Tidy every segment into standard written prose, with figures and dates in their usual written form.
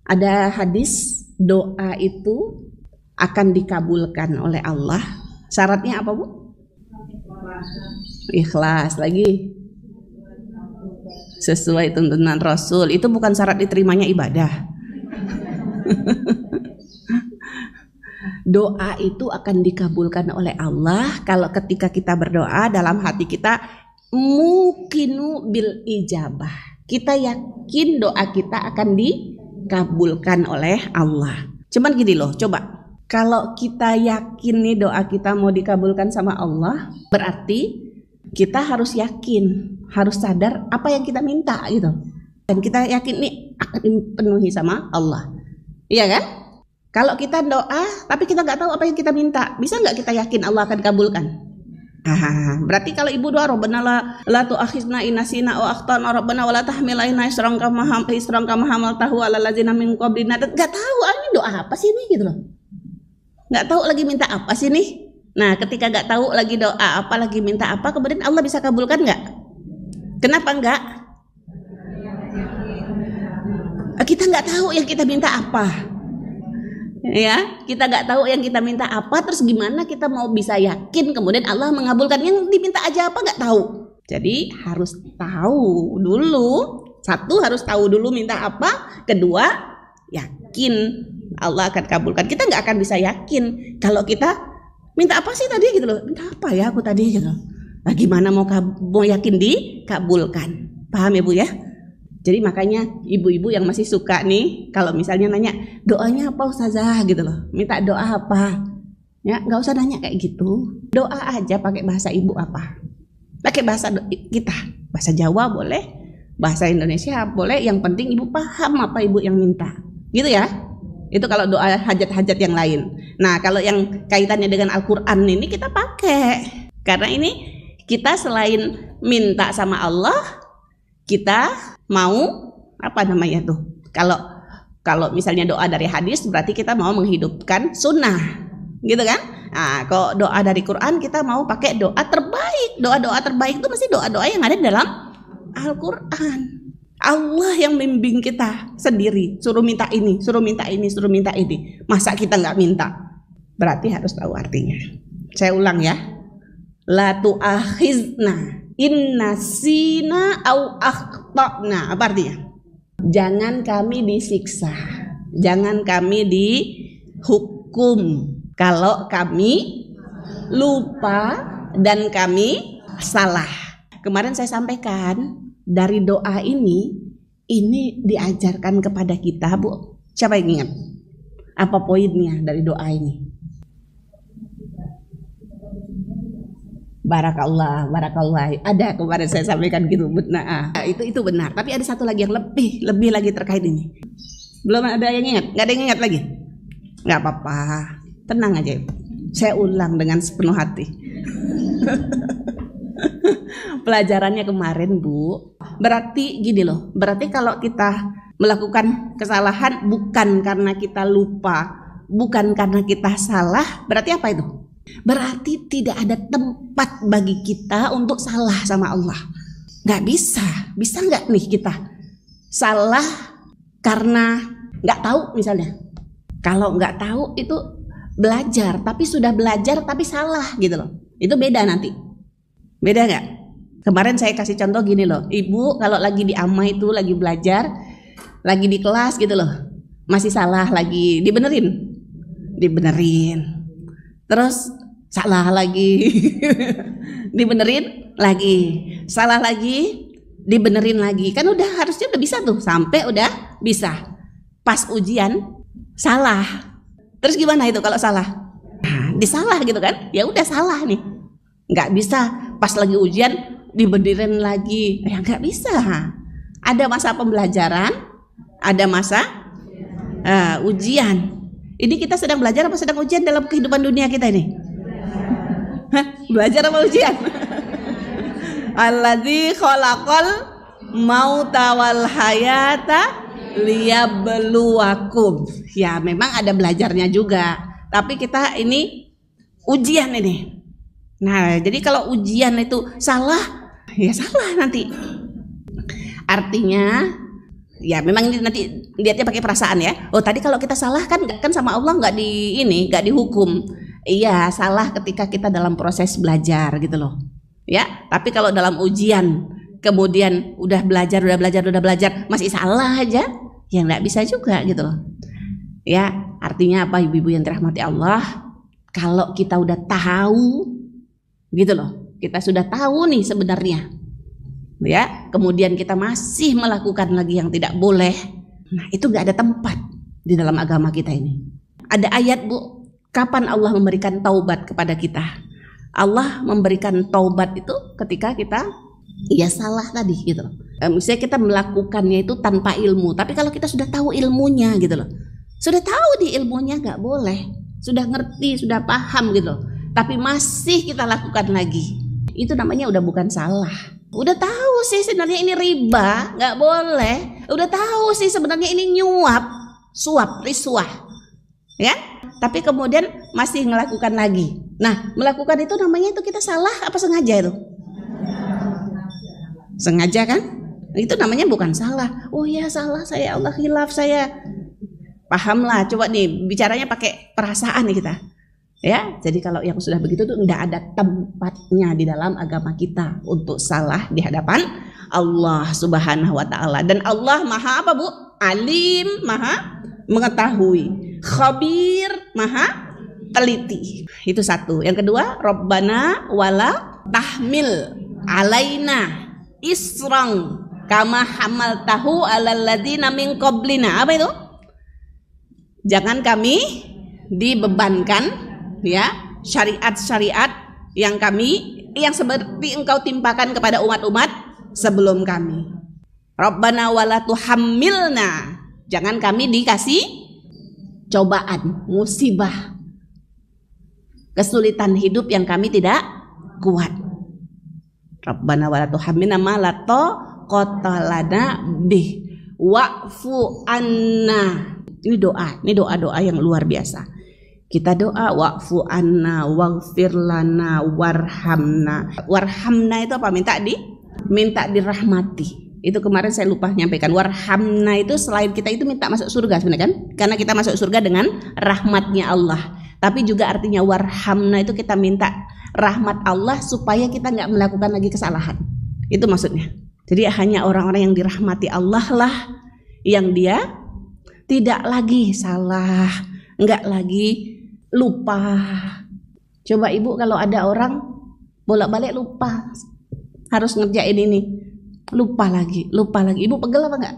Ada hadis doa itu akan dikabulkan oleh Allah. Syaratnya apa, Bu? Ikhlas. Lagi sesuai tuntunan Rasul. Itu bukan syarat diterimanya ibadah. Doa itu akan dikabulkan oleh Allah kalau ketika kita berdoa dalam hati kita mukinu bil ijabah. Kita yakin doa kita akan dikabulkan oleh Allah. Cuman gini loh, coba. Kalau kita yakin nih doa kita mau dikabulkan sama Allah, berarti kita harus yakin, harus sadar apa yang kita minta gitu. Dan kita yakin nih akan dipenuhi sama Allah. Iya kan? Kalau kita doa tapi kita nggak tahu apa yang kita minta, bisa nggak kita yakin Allah akan kabulkan? Berarti kalau ibu doa Rabbana la tu'akhizna in nasina aw akhtana Rabbana wa la tahmil 'alaina isran kama hamaltahu 'alal ladzina min qablina, nggak tahu ini doa apa sih ini gitu loh. Nggak tahu lagi minta apa sih nih. Nah, ketika nggak tahu lagi doa apa, lagi minta apa, kemudian Allah bisa kabulkan nggak? Kenapa nggak? Kita nggak tahu yang kita minta apa. Ya, kita nggak tahu yang kita minta apa, terus gimana kita mau bisa yakin kemudian Allah mengabulkan? Yang diminta aja apa nggak tahu. Jadi harus tahu dulu. Satu, harus tahu dulu minta apa. Kedua, yakin Allah akan kabulkan. Kita nggak akan bisa yakin kalau kita minta apa sih tadi gitu loh. Minta apa ya aku tadi gitu. Nah, gimana mau yakin dikabulkan? Paham ya Bu ya? Jadi makanya ibu-ibu yang masih suka nih kalau misalnya nanya doanya apa Ustazah gitu loh, minta doa apa, ya nggak usah nanya kayak gitu, doa aja pakai bahasa ibu apa, pakai bahasa kita, bahasa Jawa boleh, bahasa Indonesia boleh, yang penting ibu paham apa ibu yang minta, gitu ya. Itu kalau doa hajat-hajat yang lain. Nah kalau yang kaitannya dengan Al-Quran ini kita pakai, karena ini kita selain minta sama Allah, kita mau apa namanya tuh? Kalau misalnya doa dari hadis berarti kita mau menghidupkan sunnah, gitu kan? Nah, kalau doa dari Quran kita mau pakai doa terbaik. Doa-doa terbaik itu mesti doa-doa yang ada di dalam Al-Quran. Allah yang membimbing kita sendiri, suruh minta ini, suruh minta ini, suruh minta ini. Masa kita nggak minta? Berarti harus tahu artinya. Saya ulang ya. La tu'akhizna in nasina au akhtana. Apa artinya? Jangan kami disiksa, jangan kami dihukum kalau kami lupa dan kami salah. Kemarin saya sampaikan dari doa ini diajarkan kepada kita, Bu. Siapa yang ingat? Apa poinnya dari doa ini? Barakallah. Ada kemarin saya sampaikan gitu. Nah, itu benar. Tapi ada satu lagi yang lebih lagi terkait ini. Belum ada yang ingat? Nggak ada yang ingat lagi? Nggak apa-apa. Tenang aja. Saya ulang dengan sepenuh hati. Pelajarannya kemarin, Bu. Berarti gini loh. Berarti kalau kita melakukan kesalahan bukan karena kita lupa, bukan karena kita salah, berarti apa itu? Berarti tidak ada tempat bagi kita untuk salah sama Allah. Gak bisa. Bisa gak nih kita salah karena gak tahu misalnya? Kalau gak tahu itu belajar, tapi sudah belajar tapi salah gitu loh. Itu beda nanti. Beda gak? Kemarin saya kasih contoh gini loh. Ibu kalau lagi di amma itu lagi belajar, lagi di kelas gitu loh, masih salah lagi, dibenerin. Terus salah lagi, dibenerin lagi, salah lagi, dibenerin lagi. Kan harusnya udah bisa tuh, sampai udah bisa. Pas ujian salah. Terus gimana itu kalau salah? Nah, disalah gitu kan? Ya udah salah nih. Nggak bisa pas lagi ujian dibenerin lagi. Ya nggak bisa. Ada masa pembelajaran, ada masa ujian. Ini kita sedang belajar apa sedang ujian dalam kehidupan dunia kita ini? Belajar apa ujian? Alladzi khalaqal mauta wal hayata liyabluwakum. Ya memang ada belajarnya juga, tapi kita ini ujian ini. Nah jadi kalau ujian itu salah, ya salah nanti. Artinya ya memang ini nanti lihatnya pakai perasaan ya. Oh tadi kalau kita salah kan sama Allah nggak dihukum. Iya salah ketika kita dalam proses belajar gitu loh. Ya, tapi kalau dalam ujian kemudian udah belajar masih salah aja, ya nggak bisa juga gitu loh. Ya artinya apa ibu-ibu yang dirahmati Allah? Kalau kita udah tahu gitu loh, kita sudah tahu nih sebenarnya. Ya, kemudian kita masih melakukan lagi yang tidak boleh. Nah, itu gak ada tempat di dalam agama kita ini. Ada ayat, Bu, kapan Allah memberikan taubat kepada kita? Allah memberikan taubat itu ketika kita ya salah tadi gitu loh. Misalnya kita melakukannya itu tanpa ilmu, tapi kalau kita sudah tahu ilmunya gitu loh. Sudah tahu di ilmunya gak boleh, sudah ngerti, sudah paham gitu loh. Tapi masih kita lakukan lagi. Itu namanya udah bukan salah. Udah tahu sih sebenarnya ini riba, nggak boleh. Udah tahu sih sebenarnya ini nyuap, suap, risuah, ya. Tapi kemudian masih melakukan lagi. Nah, melakukan itu namanya itu kita salah apa sengaja itu? Sengaja kan? Itu namanya bukan salah. Oh ya salah saya, Allah khilaf saya. Pahamlah. Coba nih bicaranya pakai perasaan nih kita. Ya, jadi kalau yang sudah begitu tuh tidak ada tempatnya di dalam agama kita untuk salah di hadapan Allah Subhanahu wa taala. Dan Allah Maha apa, Bu? Alim, Maha mengetahui. Khabir, Maha teliti. Itu satu. Yang kedua, Rabbana wala tahmil alaina isran kama hamaltahu alal ladzina min qablina. Apa itu? Jangan kami dibebankan ya syariat-syariat yang seperti engkau timpakan kepada umat-umat sebelum kami. Rabbana wala tuhammilna, jangan kami dikasih cobaan, musibah, kesulitan hidup yang kami tidak kuat. Rabbana wala tuhammilna ma la taqata lana bih wa'fu anna. Ini doa yang luar biasa. Kita doa wa'fu anna waghfir lana warhamna. Warhamna itu apa? Minta dirahmati. Itu kemarin saya lupa nyampaikan. Warhamna itu selain kita itu minta masuk surga sebenarnya kan? Karena kita masuk surga dengan rahmatnya Allah. Tapi juga artinya warhamna itu kita minta rahmat Allah supaya kita nggak melakukan lagi kesalahan. Itu maksudnya. Jadi hanya orang-orang yang dirahmati Allah lah yang dia tidak lagi salah, nggak lagi lupa. Coba ibu kalau ada orang bolak-balik lupa harus ngerjain ini, lupa lagi. Ibu pegel apa enggak?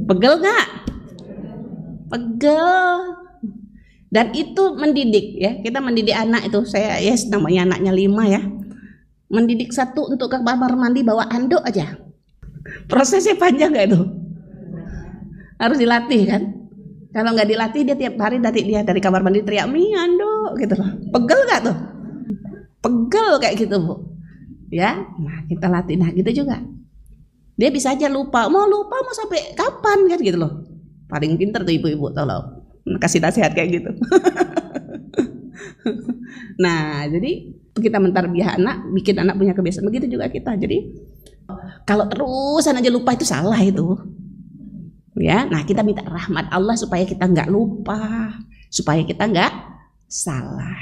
Pegel enggak? Pegel. Dan itu mendidik ya, kita mendidik anak itu. Saya namanya anaknya 5 ya. Mendidik satu untuk ke kamar mandi bawa handuk aja. Prosesnya panjang enggak itu? Harus dilatih kan? Kalau nggak dilatih dia tiap hari dia dari kamar mandi teriak miando gitu loh. Pegel nggak tuh? Pegel kayak gitu Bu. Ya, nah kita latih. Nah gitu juga. Dia bisa aja lupa. Mau sampai kapan kan gitu loh. Paling pinter tuh ibu-ibu tolong kasih nasihat kayak gitu. Nah jadi kita mentarbiah anak, bikin anak punya kebiasaan. Begitu juga kita. Jadi kalau terusan aja lupa itu salah itu. Ya, nah kita minta rahmat Allah supaya kita nggak lupa, supaya kita nggak salah.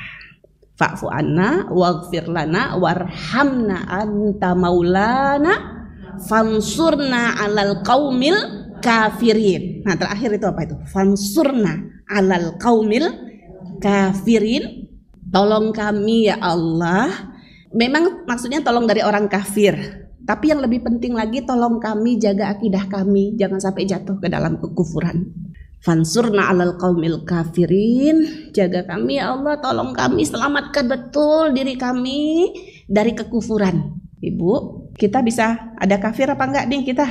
Fa'fu anna waghfir lana warhamna anta maulana fansurna alal qaumil kafirin. Nah terakhir itu apa itu? Fansurna alal qaumil kafirin. Tolong kami ya Allah. Memang maksudnya tolong dari orang kafir. Tapi yang lebih penting lagi tolong kami jaga akidah kami jangan sampai jatuh ke dalam kekufuran. Fansurna alal qaumil kafirin. Jaga kami ya Allah, tolong kami selamatkan betul diri kami dari kekufuran. Ibu, kita bisa ada kafir apa enggak nih kita?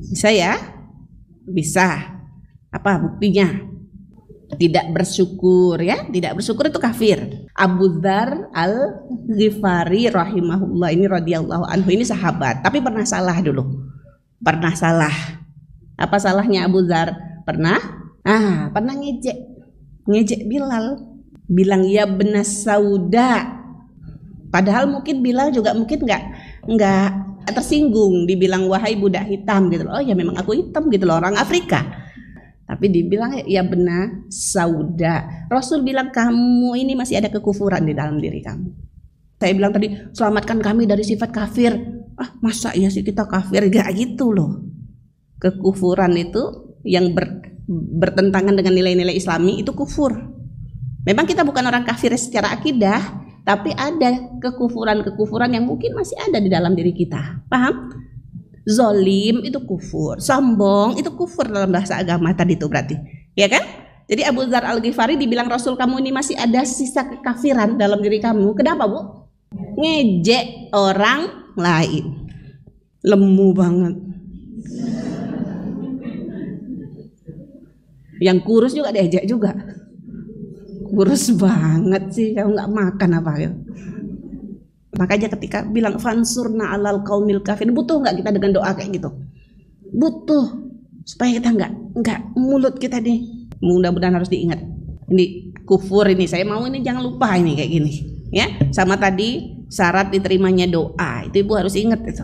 Bisa ya? Bisa. Apa buktinya? Tidak bersyukur ya, tidak bersyukur itu kafir. Abu Dzar Al-Ghifari rahimahullah ini radhiyallahu anhu ini sahabat, tapi pernah salah dulu. Pernah salah. Apa salahnya Abu Dzar? Pernah ngejek Bilal. Bilang ya benas sauda. Padahal mungkin Bilal juga mungkin enggak tersinggung, dibilang wahai budak hitam gitu loh. Oh ya memang aku hitam gitu loh, orang Afrika. Tapi dibilang ya benar sauda. Rasul bilang kamu ini masih ada kekufuran di dalam diri kamu. Saya bilang tadi selamatkan kami dari sifat kafir. Ah masa ya sih kita kafir? Gak gitu loh. Kekufuran itu yang bertentangan dengan nilai-nilai Islami itu kufur. Memang kita bukan orang kafir secara akidah, tapi ada kekufuran-kekufuran yang mungkin masih ada di dalam diri kita. Paham? Zolim itu kufur, sombong itu kufur dalam bahasa agama tadi itu berarti, ya kan? Jadi Abu Dzar Al-Ghifari dibilang Rasul kamu ini masih ada sisa kekafiran dalam diri kamu. Kenapa Bu? Ngejek orang lain. Lemu banget. Yang kurus juga diejek juga. Kurus banget sih, kamu nggak makan apa gitu. Makanya ketika bilang fansurna alal qaumil kafir, butuh nggak kita dengan doa kayak gitu? Butuh supaya kita nggak mulut kita nih. Mudah-mudahan harus diingat. Ini kufur ini, saya mau ini jangan lupa ini kayak gini, ya. Sama tadi syarat diterimanya doa itu ibu harus ingat itu.